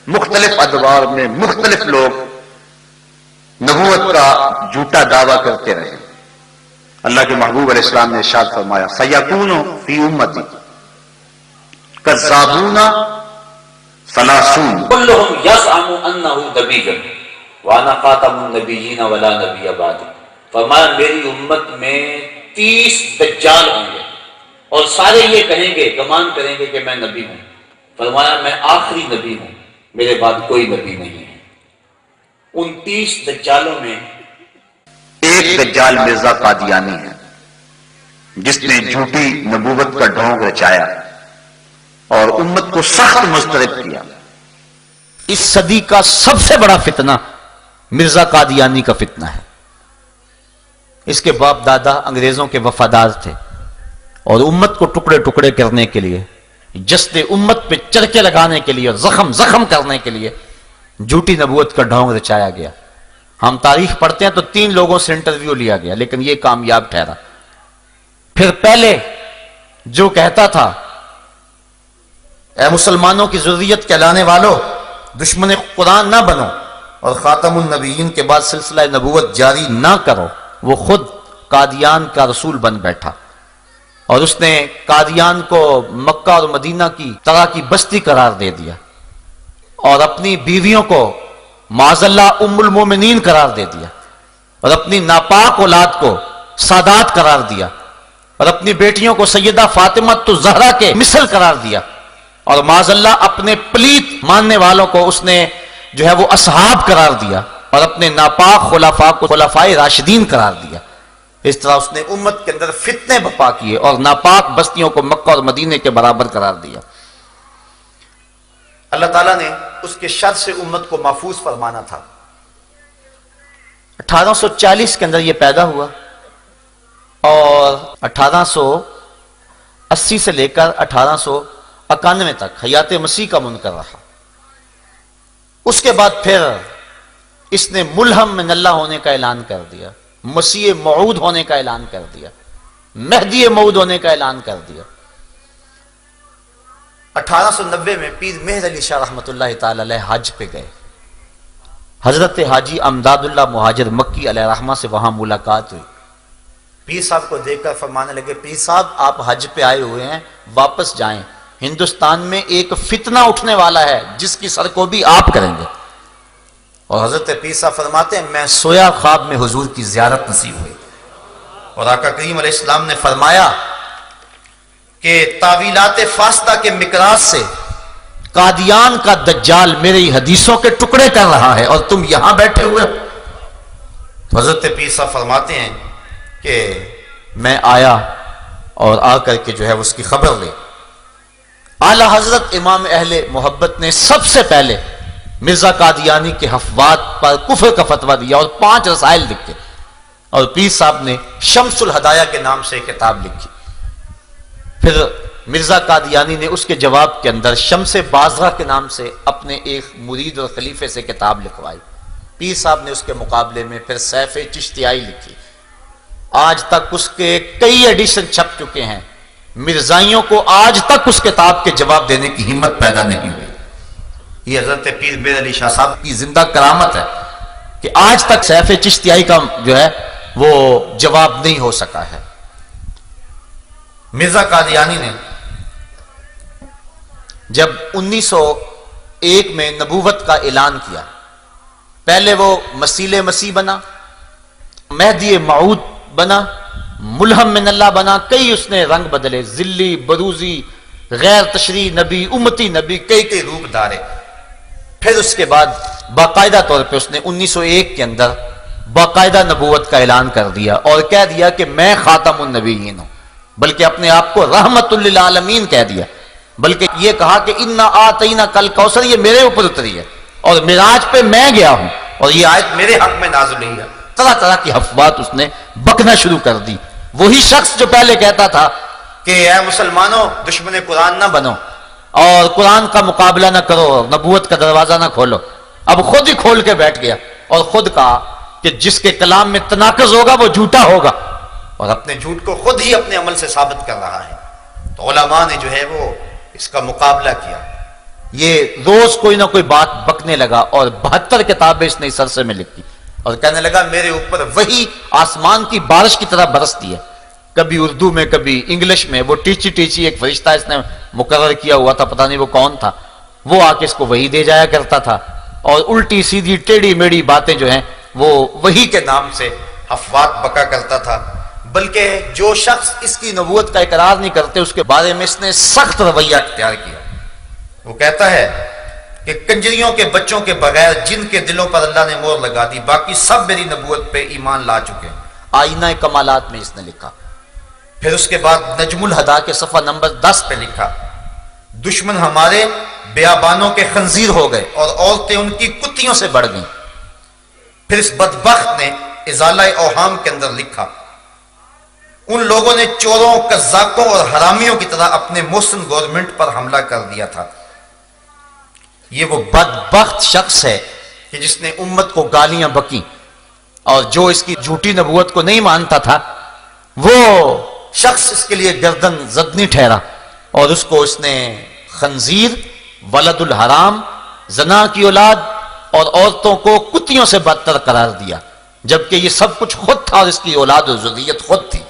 مختلف ادوار میں مختلف لوگ نبوت کا جھوٹا دعویٰ کرتے رہے۔ اللہ کے محبوب علیہ السلام نے ارشاد فرمایا سیکون فی امتی کذابون ثلاثون کلہم یزعم انہ نبی وانا خاتم النبیین ولا نبی بعد۔ فرمایا میری امت میں 30 دجال ہوں گے اور سارے یہ کہیں گے، گمان کریں گے کہ میں نبی ہوں۔ فرمایا میں آخری نبی ہوں، میرے بعد کوئی نبی نہیں ہے۔ ان 30 دجالوں میں ایک دجال مرزا قادیانی ہے جس نے جھوٹی نبوت کا ڈھونگ رچایا اور امت کو سخت مضطرب کیا۔ اس صدی کا سب سے بڑا فتنہ مرزا قادیانی کا فتنہ ہے۔ اس کے باپ دادا انگریزوں کے وفادار تھے اور امت کو ٹکڑے ٹکڑے کرنے کے لیے، جسد امت پہ چرکے لگانے کے لیے اور زخم کرنے کے لیے جھوٹی نبوت کا ڈھونگ رچایا گیا۔ ہم تاریخ پڑھتے ہیں تو 3 لوگوں سے انٹرویو لیا گیا لیکن یہ کامیاب ٹھہرا۔ پھر پہلے جو کہتا تھا اے مسلمانوں کی ذریت کہلانے والوں دشمن قرآن نہ بنو اور خاتم النبیین کے بعد سلسلہ نبوت جاری نہ کرو، وہ خود قادیان کا رسول بن بیٹھا اور اس نے قادیان کو مکہ اور مدینہ کی طرح کی بستی قرار دے دیا اور اپنی بیویوں کو معاذ اللہ ام المومنین قرار دے دیا اور اپنی ناپاک اولاد کو سادات قرار دیا اور اپنی بیٹیوں کو سیدہ فاطمہ الزہرا کے مثل قرار دیا اور معاذ اللہ اپنے پلیت ماننے والوں کو اس نے جو ہے وہ اصحاب قرار دیا اور اپنے ناپاک خلفاء کو خلفائے راشدین قرار دیا۔ اس طرح اس نے امت کے اندر فتنے بپا کیے اور ناپاک بستیوں کو مکہ اور مدینے کے برابر قرار دیا۔ اللہ تعالیٰ نے اس کے شر سے امت کو محفوظ فرمانا تھا۔ 1840 کے اندر یہ پیدا ہوا اور 1880 سے لے کر 1891 تک حیات مسیح کا منکر رہا۔ اس کے بعد پھر اس نے ملہم من اللہ ہونے کا اعلان کر دیا، مسیح موعود ہونے کا اعلان کر دیا، مہدی موعود ہونے کا اعلان کر دیا۔ 1890 میں پیر مہر علی شاہ رحمۃ اللہ تعالی علیہ حج پہ گئے۔ حضرت حاجی امداد اللہ مہاجر مکی علیہ رحمہ سے وہاں ملاقات ہوئی۔ پیر صاحب کو دیکھ کر فرمانے لگے پیر صاحب آپ حج پہ آئے ہوئے ہیں، واپس جائیں، ہندوستان میں ایک فتنہ اٹھنے والا ہے جس کی سر کو بھی آپ کریں گے۔ اور حضرت پیر صاحب فرماتے ہیں میں سویا خواب میں حضور کی زیارت نصیب ہوئی اور آقا کریم علیہ السلام نے فرمایا کہ تعویلات فاسدہ کے مقراض سے قادیان کا دجال میری حدیثوں کے ٹکڑے کر رہا ہے اور تم یہاں بیٹھے ہوئے ہو۔ تو حضرت پیر صاحب فرماتے ہیں کہ میں آیا اور آ کر کے جو ہے اس کی خبر لے۔ اعلی حضرت امام اہل محبت نے سب سے پہلے مرزا قادیانی کے حفوات پر کفر کا فتویٰ دیا اور 5 رسائل لکھے اور پیر صاحب نے شمس الہدایہ کے نام سے کتاب لکھی۔ پھر مرزا قادیانی نے اس کے جواب کے اندر شمس بازغہ کے نام سے اپنے ایک مرید اور خلیفے سے کتاب لکھوائی۔ پیر صاحب نے اس کے مقابلے میں پھر سیف چشتیائی لکھی۔ آج تک اس کے کئی ایڈیشن چھپ چکے ہیں، مرزائیوں کو آج تک اس کتاب کے جواب دینے کی ہمت پیدا نہیں ہوئی۔ یہ حضرت پیر مہر علی شاہ صاحب کی زندہ کرامت ہے کہ آج تک سیف چشتیائی کا جو ہے وہ جواب نہیں ہو سکا ہے۔ مرزا قادیانی نے جب 1901 میں نبوت کا اعلان کیا، پہلے وہ مسیح مسیح بنا، مہدی موعود بنا، ملہم من اللہ بنا، کئی اس نے رنگ بدلے، ذلی، بروزی، غیر تشریع نبی، امتی نبی، کئی روپ دھارے۔ پھر اس کے بعد باقاعدہ طور پہ اس نے 1901 کے اندر باقاعدہ نبوت کا اعلان کر دیا اور کہہ دیا کہ میں خاتم النبیین ہوں، بلکہ اپنے آپ کو رحمت للعالمین کہہ دیا، بلکہ یہ کہا کہ انا آتینا کل کوثر، یہ میرے اوپر اتری ہے اور معراج پہ میں گیا ہوں اور یہ آیت میرے حق میں نازل ہوئی ہے۔ طرح طرح کی حفوات اس نے بکنا شروع کر دی۔ وہی شخص جو پہلے کہتا تھا کہ اے مسلمانوں دشمن قرآن نہ بنو اور قرآن کا مقابلہ نہ کرو، نبوت کا دروازہ نہ کھولو، اب خود ہی کھول کے بیٹھ گیا اور خود کہا کہ جس کے کلام میں تناقض ہوگا وہ جھوٹا ہوگا، اور اپنے جھوٹ کو خود ہی اپنے عمل سے ثابت کر رہا ہے۔ تو علماء نے جو ہے وہ اس کا مقابلہ کیا، یہ روز کوئی نہ کوئی بات بکنے لگا اور 72 کتابیں اس نے اس عرصے میں لکھی اور کہنے لگا میرے اوپر وہی آسمان کی بارش کی طرح برستی ہے، کبھی اردو میں کبھی انگلش میں. وہ ٹیچی ٹیچی ایک فرشتہ اس نے مقرر کیا ہوا تھا، پتہ نہیں وہ کون تھا، وہ آ کے اس کو وہی دے جایا کرتا تھا اور الٹی سیدھی ٹیڑھی میڑھی باتیں جو ہیں وہ وہی کے نام سے افواہ بکا کرتا تھا. بلکہ جو شخص اس کی نبوت کا اقرار نہیں کرتے اس کے بارے میں اس نے سخت رویہ اختیار کیا. وہ کہتا ہے کہ کنجریوں کے بچوں کے بغیر جن کے دلوں پر اللہ نے مہر لگا دی باقی سب میری نبوت پہ ایمان لا چکے ہیں. آئینہ کمالات میں اس نے لکھا. پھر اس کے بعد نجم الہدا کے صفحہ نمبر 10 پہ لکھا دشمن ہمارے بیابانوں کے خنزیر ہو گئے اور عورتیں ان کی کتیوں سے بڑھ گئیں. پھر اس بدبخت نے ازالہ اوہام کے اندر لکھا ان لوگوں نے چوروں قزاقوں اور حرامیوں کی طرح اپنے محسن گورنمنٹ پر حملہ کر دیا تھا. یہ وہ بدبخت شخص ہے کہ جس نے امت کو گالیاں بکیں اور جو اس کی جھوٹی نبوت کو نہیں مانتا تھا وہ شخص اس کے لیے گردن زدنی ٹھہرا اور اس کو اس نے خنزیر، ولد الحرام، زنا کی اولاد اور عورتوں کو کتیوں سے بدتر قرار دیا، جبکہ یہ سب کچھ خود تھا اور اس کی اولاد و ذریت خود تھی.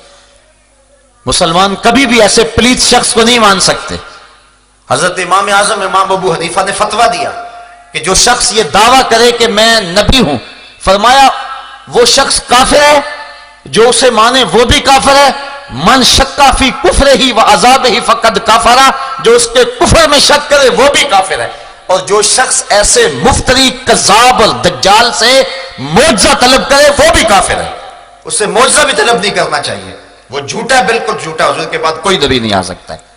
مسلمان کبھی بھی ایسے پلیت شخص کو نہیں مان سکتے. حضرت امام اعظم امام ابو حنیفہ نے فتویٰ دیا کہ جو شخص یہ دعویٰ کرے کہ میں نبی ہوں، فرمایا وہ شخص کافر ہے، جو اسے مانے وہ بھی کافر ہے. من شکا فی کفر ہی و عذاب ہی فقد کافرا، جو اس کے کفر میں شک کرے وہ بھی کافر ہے. اور جو شخص ایسے مفتری کذاب اور دجال سے معجزہ طلب کرے وہ بھی کافر ہے. اس سے معجزہ بھی طلب نہیں کرنا چاہیے، وہ جھوٹا ہے، بالکل جھوٹا. حضور کے بعد کوئی نبی نہیں آ سکتا ہے.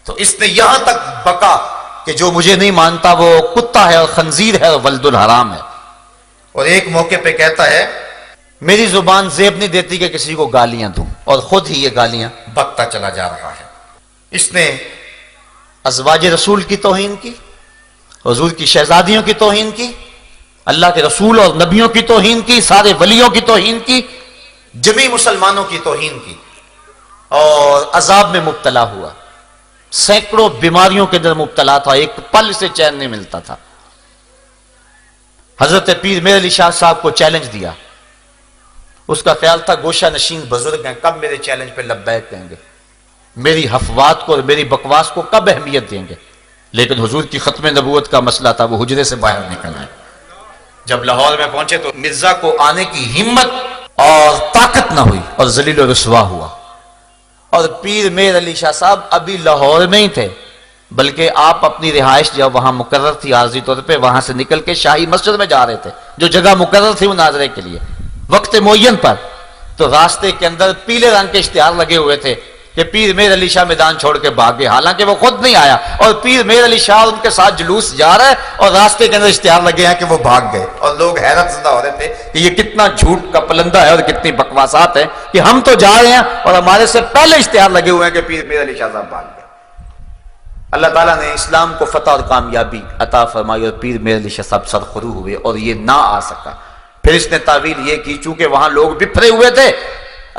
تو اس نے یہاں تک بکا کہ جو مجھے نہیں مانتا وہ کتا ہے اور خنزیر ہے اور ولد الحرام ہے. اور ایک موقع پہ کہتا ہے میری زبان زیب نہیں دیتی کہ کسی کو گالیاں دوں، اور خود ہی یہ گالیاں بکتا چلا جا رہا ہے. اس نے ازواج رسول کی توہین کی، حضور کی شہزادیوں کی توہین کی، اللہ کے رسول اور نبیوں کی توہین کی، سارے ولیوں کی توہین کی، جمی مسلمانوں کی توہین کی اور عذاب میں مبتلا ہوا. سینکڑوں بیماریوں کے اندر مبتلا تھا، ایک پل سے چین نہیں ملتا تھا. حضرت پیر میر علی شاہ صاحب کو چیلنج دیا. اس کا خیال تھا گوشہ نشین بزرگ ہیں، کب میرے چیلنج پہ لبیک کہیں گے، میری حفوات کو اور میری بکواس کو کب اہمیت دیں گے. لیکن حضور کی ختم نبوت کا مسئلہ تھا، وہ حجرے سے باہر نکل آئے. جب لاہور میں پہنچے تو مرزا کو آنے کی ہمت اور طاقت نہ ہوئی اور ذلیل و رسوا ہوا. اور پیر میر علی شاہ صاحب ابھی لاہور میں ہی تھے، بلکہ آپ اپنی رہائش جب وہاں مقرر تھی عارضی طور پہ، وہاں سے نکل کے شاہی مسجد میں جا رہے تھے جو جگہ مقرر تھی مناظرے کے لیے وقت معین پر. تو راستے کے اندر پیلے رنگ کے اشتہار لگے ہوئے تھے کہ پیر میر علی شاہ میدان چھوڑ کے بھاگ گئے، حالانکہ وہ خود نہیں آیا اور پیر میر علی شاہ ان کے ساتھ جلوس جا رہا ہے اور راستے کے اندر اشتہار لگے ہیں کہ وہ بھاگ گئے. اور لوگ حیرت زدہ ہو رہے تھے کہ یہ کتنا جھوٹ کا پلندہ ہے اور کتنی بکواسات ہیں کہ ہم تو جا رہے ہیں اور ہمارے سے پہلے اشتہار لگے ہوئے ہیں کہ پیر میر علی شاہ صاحب بھاگ گئے. اللہ تعالیٰ نے اسلام کو فتح اور کامیابی عطا فرمائی اور پیر میر علی شاہ صاحب سرخرو ہوئے اور یہ نہ آ سکا. پھر اس نے تعویل یہ کی چونکہ وہاں لوگ بپھرے ہوئے تھے،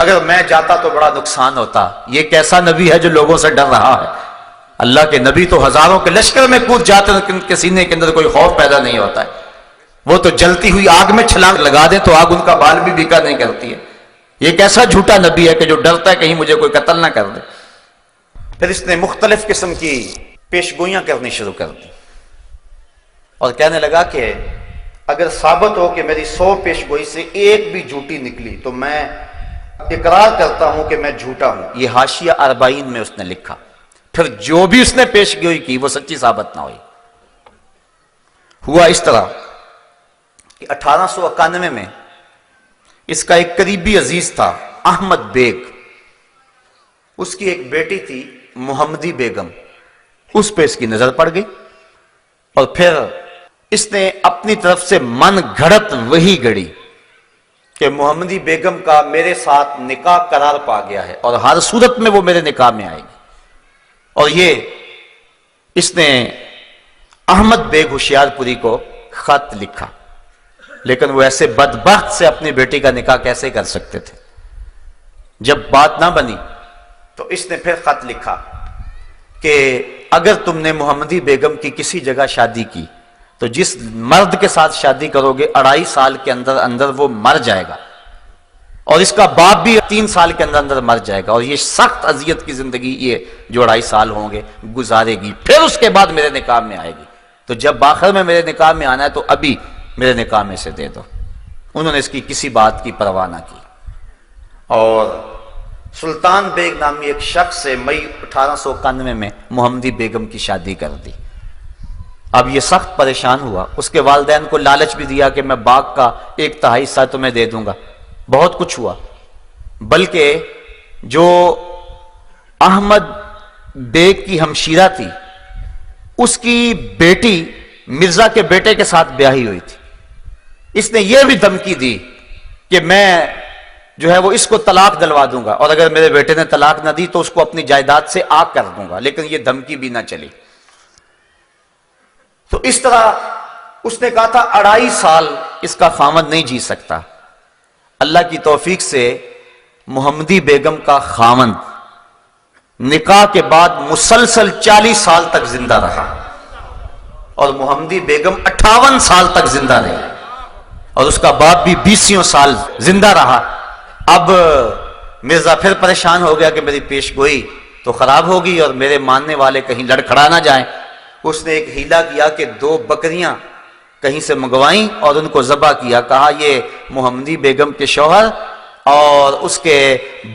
اگر میں جاتا تو بڑا نقصان ہوتا. یہ کیسا نبی ہے جو لوگوں سے ڈر رہا ہے؟ اللہ کے نبی تو ہزاروں کے لشکر میں کود جاتے ہیں، ان کے سینے کے اندر کوئی خوف پیدا نہیں ہوتا ہے. وہ تو جلتی ہوئی آگ میں چھلانگ لگا دیں تو آگ ان کا بال بھی بیکا نہیں کرتی ہے. یہ کیسا جھوٹا نبی ہے کہ جو ڈرتا ہے کہیں مجھے کوئی قتل نہ کر دے. پھر اس نے مختلف قسم کی پیشگوئیاں کرنی شروع کر دی اور کہنے لگا کہ اگر ثابت ہو کہ میری 100 پیشگوئی سے ایک بھی جھوٹی نکلی تو میں اقرار کرتا ہوں کہ میں جھوٹا ہوں. یہ حاشیہ 40 میں اس نے لکھا. پھر جو بھی اس نے پیشگوئی کی وہ سچی ثابت نہ ہوئی. ہوا اس طرح کہ 1891 میں اس کا ایک قریبی عزیز تھا احمد بیگ، اس کی ایک بیٹی تھی محمدی بیگم، اس پہ اس کی نظر پڑ گئی اور پھر اس نے اپنی طرف سے من گھڑت وہی گڑی کہ محمدی بیگم کا میرے ساتھ نکاح قرار پا گیا ہے اور ہر صورت میں وہ میرے نکاح میں آئے گی. اور یہ اس نے احمد بیگ ہوشیار پوری کو خط لکھا. لیکن وہ ایسے بدبخت سے اپنی بیٹی کا نکاح کیسے کر سکتے تھے؟ جب بات نہ بنی تو اس نے پھر خط لکھا کہ اگر تم نے محمدی بیگم کی کسی جگہ شادی کی تو جس مرد کے ساتھ شادی کرو گے 2.5 سال کے اندر اندر وہ مر جائے گا، اور اس کا باپ بھی 3 سال کے اندر اندر مر جائے گا، اور یہ سخت اذیت کی زندگی یہ جو 2.5 سال ہوں گے گزارے گی، پھر اس کے بعد میرے نکاح میں آئے گی، تو جب آخر میں میرے نکاح میں آنا ہے تو ابھی میرے نکاح میں سے دے دو۔ انہوں نے اس کی کسی بات کی پرواہ نہ کی، اور سلطان بیگ نامی ایک شخص سے مئی 1891 میں محمدی بیگم کی شادی کر دی۔ اب یہ سخت پریشان ہوا، اس کے والدین کو لالچ بھی دیا کہ میں باغ کا 1/3 حصہ تمہیں دے دوں گا، بہت کچھ ہوا، بلکہ جو احمد بیگ کی ہمشیرہ تھی اس کی بیٹی مرزا کے بیٹے کے ساتھ بیاہی ہوئی تھی، اس نے یہ بھی دھمکی دی کہ میں جو ہے وہ اس کو طلاق دلوا دوں گا، اور اگر میرے بیٹے نے طلاق نہ دی تو اس کو اپنی جائیداد سے آگ کر دوں گا، لیکن یہ دھمکی بھی نہ چلی۔ تو اس طرح اس نے کہا تھا 2.5 سال اس کا خامد نہیں جی سکتا۔ اللہ کی توفیق سے محمدی بیگم کا خامد نکاح کے بعد مسلسل 40 سال تک زندہ رہا، اور محمدی بیگم 58 سال تک زندہ رہی، اور اس کا باپ بھی 20 سال زندہ رہا۔ اب مرزا پھر پریشان ہو گیا کہ میری پیش گوئی تو خراب ہوگی اور میرے ماننے والے کہیں لڑکھڑا نہ جائیں۔ اس نے ایک ہیلا کیا کہ 2 بکریاں کہیں سے منگوائیں اور ان کو ذبح کیا، کہا یہ محمدی بیگم کے شوہر اور اس کے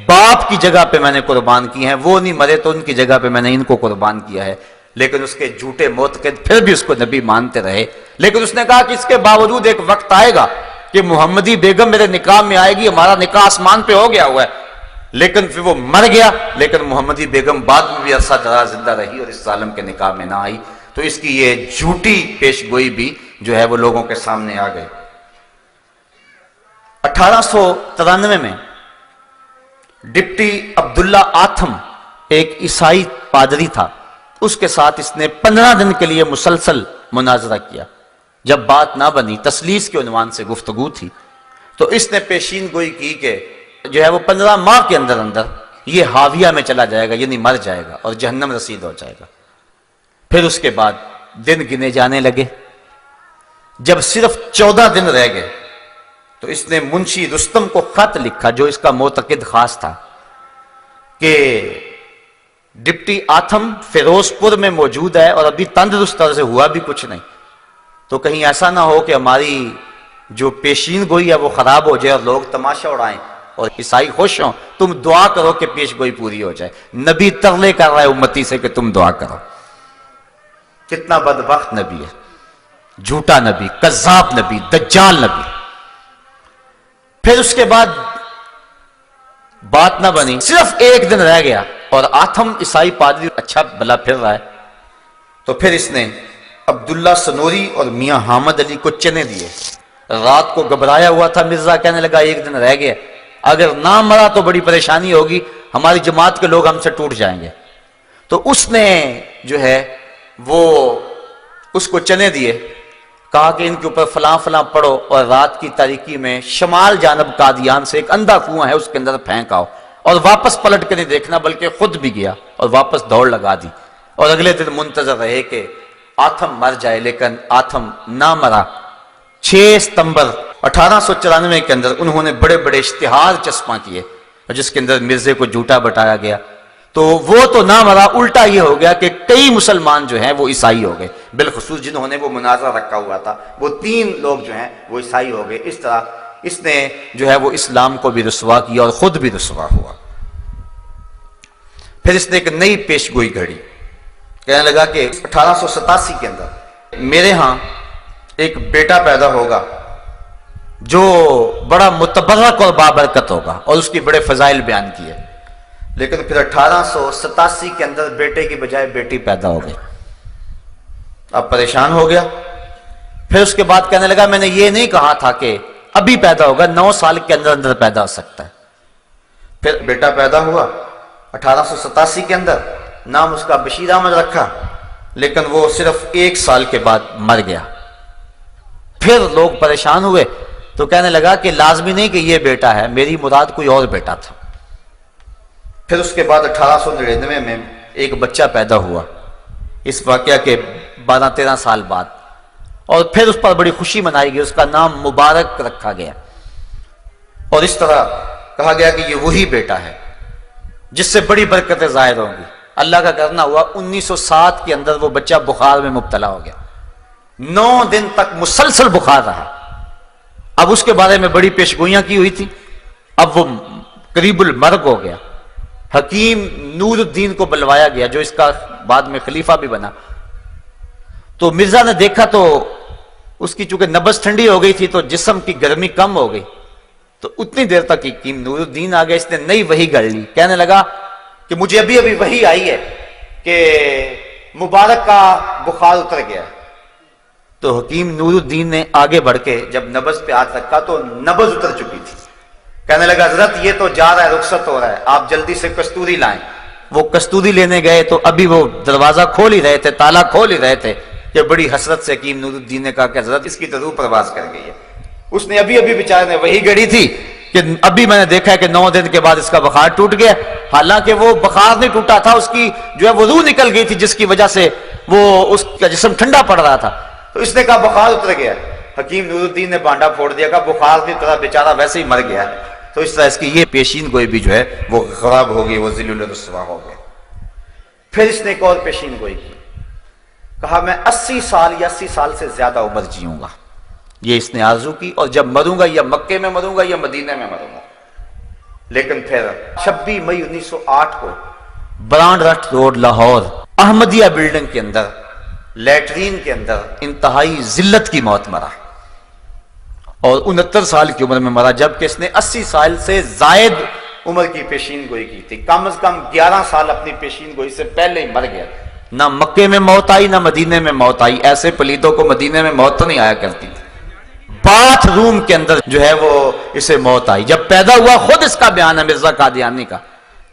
باپ کی جگہ پہ میں نے قربان کی ہیں، وہ نہیں مرے تو ان کی جگہ پہ میں نے ان کو قربان کیا ہے۔ لیکن اس کے جھوٹے معتقد پھر بھی اس کو نبی مانتے رہے، لیکن اس نے کہا کہ اس کے باوجود ایک وقت آئے گا کہ محمدی بیگم میرے نکاح میں آئے گی، ہمارا نکاح آسمان پہ ہو گیا ہوا ہے۔ لیکن پھر وہ مر گیا، لیکن محمدی بیگم بعد میں بھی عرصہ دراز زندہ رہی اور اس ظالم کے نکاح میں نہ آئی، تو اس کی یہ جھوٹی پیش گوئی بھی جو ہے وہ لوگوں کے سامنے آ گئی۔ 1893 میں ڈپٹی عبداللہ آتھم ایک عیسائی پادری تھا، اس کے ساتھ اس نے 15 دن کے لیے مسلسل مناظرہ کیا۔ جب بات نہ بنی، تسلیس کے عنوان سے گفتگو تھی، تو اس نے پیشین گوئی کی کہ جو ہے وہ 15 ماہ کے اندر اندر یہ حاویہ میں چلا جائے گا، یعنی مر جائے گا اور جہنم رسید ہو جائے گا۔ پھر اس کے بعد دن گنے جانے لگے، جب صرف 14 دن رہ گئے تو اس نے منشی رستم کو خط لکھا جو اس کا معتقد خاص تھا کہ ڈپٹی آتھم فیروز پور میں موجود ہے اور ابھی تندرست طرح سے ہوا بھی کچھ نہیں، تو کہیں ایسا نہ ہو کہ ہماری جو پیشین گوئی ہے وہ خراب ہو جائے اور لوگ تماشا اڑائیں اور عیسائی خوش ہوں، تم دعا کرو کہ پیش گوئی پوری ہو جائے۔ نبی ترلے کر رہا ہے امتی سے کہ تم دعا کرو۔ کتنا بدبخت نبی ہے، جھوٹا نبی، کذاب نبی، دجال نبی۔ پھر اس کے بعد بات نہ بنی، صرف 1 دن رہ گیا اور آتھم عیسائی پادری اچھا بھلا پھر رہا ہے، تو پھر اس نے عبداللہ سنوری اور میاں حامد علی کو چنے دیے۔ رات کو گھبرایا ہوا تھا مرزا، کہنے لگا 1 دن رہ گیا، اگر نہ مرا تو بڑی پریشانی ہوگی، ہماری جماعت کے لوگ ہم سے ٹوٹ جائیں گے۔ تو اس نے جو ہے وہ اس کو چنے دیے، کہا کہ ان کے اوپر فلاں فلاں پڑھو اور رات کی تاریکی میں شمال جانب قادیان سے ایک اندھا کنواں ہے اس کے اندر پھینک آؤ، اور واپس پلٹ کے نہیں دیکھنا، بلکہ خود بھی گیا اور واپس دوڑ لگا دی، اور اگلے دن منتظر رہے کہ آتھم مر جائے، لیکن آتھم نہ مرا۔ 6 ستمبر 1894 کے اندر انہوں نے بڑے بڑے اشتہار چسپاں کیے جس کے اندر مرزے کو جھوٹا بتایا گیا، تو وہ تو نہ مرا، الٹا یہ ہو گیا کہ کئی مسلمان جو ہیں وہ عیسائی ہو گئے، بالخصوص جنہوں نے وہ مناظرہ رکھا ہوا تھا وہ 3 لوگ جو ہیں وہ عیسائی ہو گئے۔ اس طرح اس نے جو ہے وہ اسلام کو بھی رسوا کیا اور خود بھی رسوا ہوا۔ پھر اس نے ایک نئی پیش گوئی گھڑی، کہنے لگا کہ 1887 کے اندر میرے ہاں ایک بیٹا پیدا ہوگا جو بڑا متبرک اور بابرکت ہوگا، اور اس کی بڑے فضائل بیان کیے، لیکن پھر 1887 کے اندر بیٹے کی بجائے بیٹی پیدا ہو گئی۔ اب پریشان ہو گیا، پھر اس کے بعد کہنے لگا میں نے یہ نہیں کہا تھا کہ ابھی پیدا ہوگا، 9 سال کے اندر اندر پیدا ہو سکتا ہے۔ پھر بیٹا پیدا ہوا 1887 کے اندر، نام اس کا بشیر احمد رکھا، لیکن وہ صرف 1 سال کے بعد مر گیا۔ پھر لوگ پریشان ہوئے تو کہنے لگا کہ لازمی نہیں کہ یہ بیٹا ہے، میری مراد کوئی اور بیٹا تھا۔ پھر اس کے بعد 1899 میں ایک بچہ پیدا ہوا اس واقعہ کے 12-13 سال بعد، اور پھر اس پر بڑی خوشی منائی گئی، اس کا نام مبارک رکھا گیا، اور اس طرح کہا گیا کہ یہ وہی بیٹا ہے جس سے بڑی برکتیں ظاہر ہوں گی۔ اللہ کا کرنا ہوا 1907 کے اندر وہ بچہ بخار میں مبتلا ہو گیا، 9 دن تک مسلسل بخار رہا۔ اب اس کے بارے میں بڑی پیشگوئیاں کی ہوئی تھی، اب وہ قریب المرگ ہو گیا۔ حکیم نور الدین کو بلوایا گیا جو اس کا بعد میں خلیفہ بھی بنا، تو مرزا نے دیکھا تو اس کی چونکہ نبض ٹھنڈی ہو گئی تھی تو جسم کی گرمی کم ہو گئی، تو اتنی دیر تک حکیم نور الدین آ گیا، اس نے نئی وحی گڑھ لی، کہنے لگا کہ مجھے ابھی وحی آئی ہے کہ مبارک کا بخار اتر گیا۔ تو حکیم نور الدین نے آگے بڑھ کے جب نبض پہ ہاتھ رکھا تو نبض اتر چکی تھی، کہنے لگا حضرت یہ تو جا رہا ہے، رخصت ہو رہا ہے، آپ جلدی سے کستوری لائیں۔ وہ کستوری لینے گئے تو ابھی وہ دروازہ کھول ہی رہے تھے، تالا کھول ہی رہے تھے کہ بڑی حسرت سے حکیم نور الدین نے کہا کہ حضرت اس کی تو روح پرواز کر گئی ہے۔ اس نے ابھی بیچارے نے وہی گڑی تھی کہ ابھی میں نے دیکھا ہے کہ 9 دن کے بعد اس کا بخار ٹوٹ گیا، حالانکہ وہ بخار نہیں ٹوٹا تھا، اس کی جو ہے وہ روح نکل گئی تھی جس کی وجہ سے وہ اس کا جسم ٹھنڈا پڑ رہا تھا۔ تو اس نے کہا بخار اتر گیا۔ حکیم نور الدین نے بانڈا پھوڑ دیا، کہا بخار نہیں اترا، بیچارہ ویسے ہی مر گیا۔ تو اس طرح اس کی یہ پیشین گوئی بھی جو ہے وہ خراب ہو گئی، وہ ذلیل و رسوا ہو گیا۔ پھر اس نے ایک اور پیشین گوئی کی، کہا میں 80 سال یا 80 سال سے زیادہ عمر جیوں گا، یہ اس نے آرزو کی، اور جب مروں گا یا مکے میں مروں گا یا مدینے میں مروں گا۔ لیکن پھر 26 مئی 1908 کو برانڈ رٹ روڈ لاہور احمدیہ بلڈنگ کے اندر لیٹرین کے اندر انتہائی ذلت کی موت مرا، اور 69 سال کی عمر میں مرا، جبکہ اس نے 80 سال سے زائد عمر کی پیشین گوئی کی تھی۔ کم از کم 11 سال اپنی پیشین گوئی سے پہلے ہی مر گیا۔ نہ مکے میں موت آئی نہ مدینے میں موت آئی، ایسے پلیتوں کو مدینے میں موت تو نہیں آیا کرتی تھی۔ باتھ روم کے اندر جو ہے وہ اسے موت آئی۔ جب پیدا ہوا، خود اس کا بیان ہے مرزا قادیانی کا،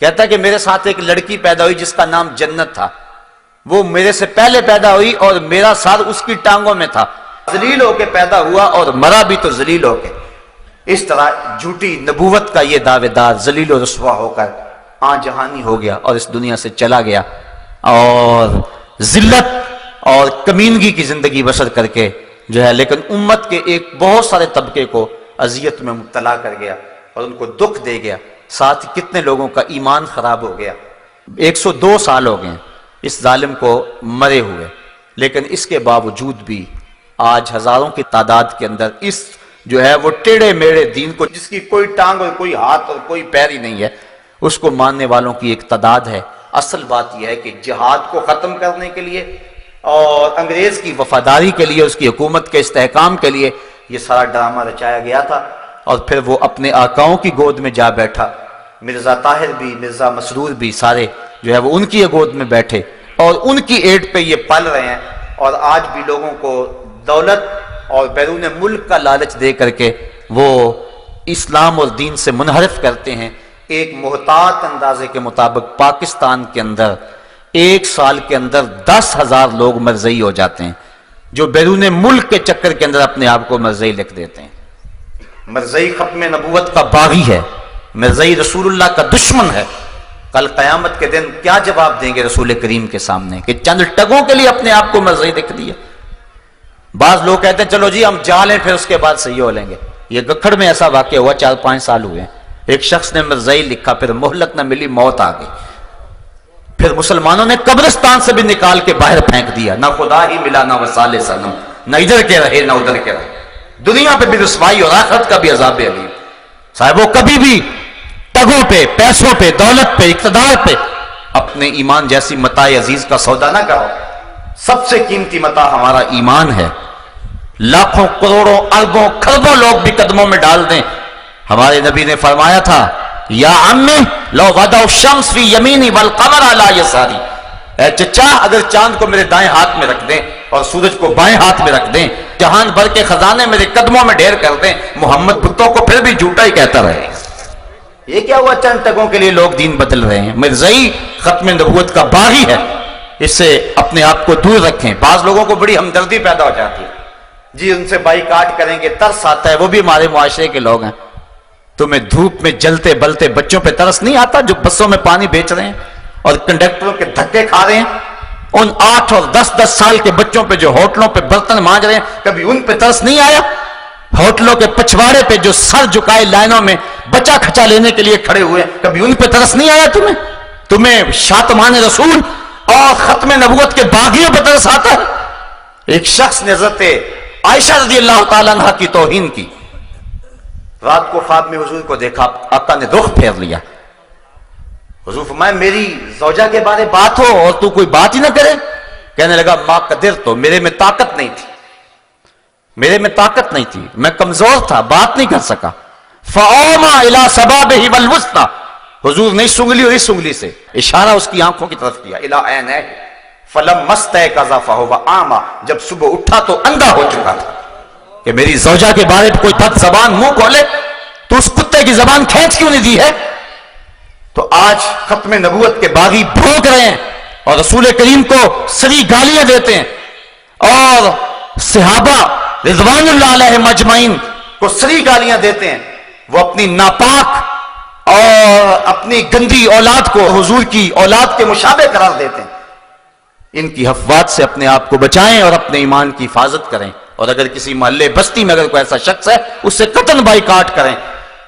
کہتا ہے کہ میرے ساتھ ایک لڑکی پیدا ہوئی جس کا نام جنت تھا، وہ میرے سے پہلے پیدا ہوئی اور میرا سر اس کی ٹانگوں میں تھا، ذلیل ہو کے پیدا ہوا اور مرا بھی تو ذلیل ہو کے۔ اس طرح جھوٹی نبوت کا یہ دعوے دار ذلیل و رسوا ہو کر آن جہانی ہو گیا اور اس دنیا سے چلا گیا، اور ذلت اور کمینگی کی زندگی بسر کر کے جو ہے، لیکن امت کے ایک بہت سارے طبقے کو اذیت میں مبتلا کر گیا اور ان کو دکھ دے گیا، ساتھ ہی کتنے لوگوں کا ایمان خراب ہو گیا۔ 102 سال ہو گئے اس ظالم کو مرے ہوئے، لیکن اس کے باوجود بھی آج ہزاروں کی تعداد کے اندر اس جو ہے وہ ٹیڑے میڑے دین کو، جس کی کوئی ٹانگ اور کوئی ہاتھ اور کوئی پیر ہی نہیں ہے، اس کو ماننے والوں کی ایک تعداد ہے۔ اصل بات یہ ہے کہ جہاد کو ختم کرنے کے لیے اور انگریز کی وفاداری کے لیے، اس کی حکومت کے استحکام کے لیے یہ سارا ڈرامہ رچایا گیا تھا، اور پھر وہ اپنے آقاؤں کی گود میں جا بیٹھا۔ مرزا طاہر بھی، مرزا مسرور بھی، سارے جو ہے وہ ان کی گود میں بیٹھے اور ان کی ایڈ پہ یہ پل رہے ہیں، اور آج بھی لوگوں کو دولت اور بیرون ملک کا لالچ دے کر کے وہ اسلام اور دین سے منحرف کرتے ہیں۔ ایک محتاط اندازے کے مطابق پاکستان کے اندر 1 سال کے اندر 10,000 لوگ مرزئی ہو جاتے ہیں، جو بیرون ملک کے چکر کے اندر اپنے آپ کو مرزئی لکھ دیتے ہیں۔ مرزئی ختم نبوت کا باغی ہے، مرزئی رسول اللہ کا دشمن ہے۔ کل قیامت کے دن کیا جواب دیں گے رسول کریم کے سامنے کہ چند ٹگوں کے لیے اپنے آپ کو مرزئی لکھ دیا؟ بعض لوگ کہتے ہیں چلو جی ہم جا لیں پھر اس کے بعد صحیح ہو لیں گے۔ یہ گکھڑ میں ایسا واقعہ ہوا، 4-5 سال ہوئے، ایک شخص نے مرزئی لکھا، پھر مہلت نہ ملی، موت آ گئی، پھر مسلمانوں نے قبرستان سے بھی نکال کے باہر پھینک دیا، نہ خدا ہی ملا نہ وصال صنم، نہ ادھر کے رہے نہ ادھر کے رہے۔ دنیا پہ بھی رسوائی اور آخرت کا بھی عذاب علیم۔ صاحبوں کبھی بھی ٹگوں پہ، پیسوں پہ، دولت پہ، اقتدار پہ اپنے ایمان جیسی متاع عزیز کا سودا نہ کرو۔ سب سے قیمتی متاع ہمارا ایمان ہے۔ لاکھوں کروڑوں اربوں کھربوں لوگ بھی قدموں میں ڈال دیں، ہمارے نبی نے فرمایا تھا یا عمی لو وضع الشمس فی یمینی والقمر علی یساری، اے چچا اگر چاند کو میرے دائیں ہاتھ میں رکھ دیں اور سورج کو بائیں ہاتھ میں رکھ دیں، جہان بھر کے خزانے میرے قدموں میں ڈھیر کر دیں، محمد بتوں کو پھر بھی جھوٹا ہی کہتا رہے۔ یہ کیا ہوا چند ٹگوں کے لیے لوگ دین بدل رہے ہیں؟ مرزئی ختم نبوت کا باغی ہے، اس سے اپنے آپ کو دور رکھیں۔ بعض لوگوں کو بڑی ہمدردی پیدا ہو جاتی ہے، جی ان سے بائیکاٹ کریں گے، ترس آتا ہے، وہ بھی ہمارے معاشرے کے لوگ ہیں۔ تمہیں دھوپ میں جلتے بلتے بچوں پہ ترس نہیں آتا جو بسوں میں پانی بیچ رہے ہیں اور کنڈکٹروں کے دھکے کھا رہے ہیں ان 8 اور 10 سال کے بچوں پہ جو ہوٹلوں پہ برتن مانج رہے ہیں، کبھی ان پہ ترس نہیں آیا؟ ہوٹلوں کے پچھواڑے پہ جو سر جھکائے لائنوں میں بچہ کھچا لینے کے لیے کھڑے ہوئے، کبھی ان پہ ترس نہیں آیا تمہیں شاتمان رسول اور ختم نبوت کے باغیوں پہ ترس آتا ہے؟ ایک شخص نے حضرت عائشہ رضی اللہ تعالیٰ عنہ کی توہین کی، رات کو خواب میں حضور کو دیکھا، آقا نے رخ پھیر لیا، حضور فرمایا میری زوجہ کے بارے بات ہو اور تو کوئی بات ہی نہ کرے؟ کہنے لگا ما قدر، تو میرے میں طاقت نہیں تھی، میں کمزور تھا، بات نہیں کر سکا۔ فَأَوْمَا إِلَى سَبَابِهِ وَالْوُسْطَى، حضور نے اس انگلی اور اس انگلی سے اشارہ اس کی آنکھوں کی طرف کیا، إِلَىٰ عَيْنَيْهِ فَلَمَّا اسْتَيْقَظَ فَهُوَ أَعْمَىٰ، جب صبح اٹھا تو اندھا ہو چکا تھا۔ کہ میری زوجہ کے بارے میں کوئی بد زبان منہ کھولے تو اس کتے کی زبان کھینچ کیوں نہیں دی ہے؟ تو آج ختم نبوت کے باغی بھونک رہے ہیں اور رسول کریم کو سری گالیاں دیتے ہیں، اور صحابہ رضوان اللہ علیہ مجمعین کو سری گالیاں دیتے ہیں، وہ اپنی ناپاک اور اپنی گندی اولاد کو حضور کی اولاد کے مشابہ قرار دیتے ہیں۔ ان کی افواہات سے اپنے آپ کو بچائیں اور اپنے ایمان کی حفاظت کریں، اور اگر کسی محلے بستی میں اگر کوئی ایسا شخص ہے اس سے قطعاً بائیکاٹ کریں۔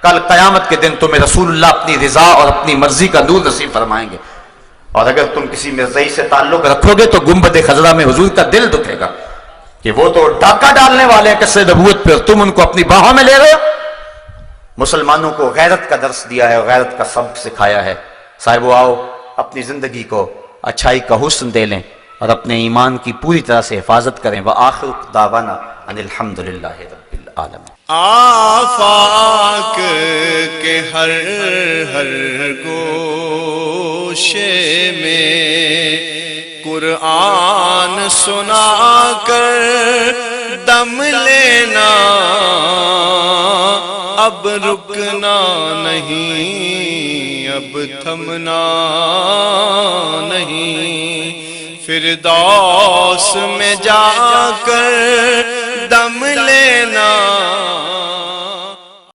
کل قیامت کے دن تمہیں رسول اللہ اپنی رضا اور اپنی مرضی کا نور نصیب فرمائیں گے، اور اگر تم کسی مرزائی سے تعلق رکھو گے تو گنبد خضرا میں حضور کا دل دکھے گا کہ وہ تو ڈاکہ ڈالنے والے ہیں قصے نبوت پہ، اور تم ان کو اپنی باہوں میں لے رہے ہو۔ مسلمانوں کو غیرت کا درس دیا ہے اور غیرت کا سبق سکھایا ہے۔ صاحبو آؤ اپنی زندگی کو اچھائی کا حسن دے لیں اور اپنے ایمان کی پوری طرح سے حفاظت کریں۔ وآخر دعوانا ان الحمدللہ رب العالمین۔ آفاق کے ہر گوشے میں قرآن سنا کر دم لینا، اب رکنا نہیں، اب تھمنا نہیں، فردوس میں جا کر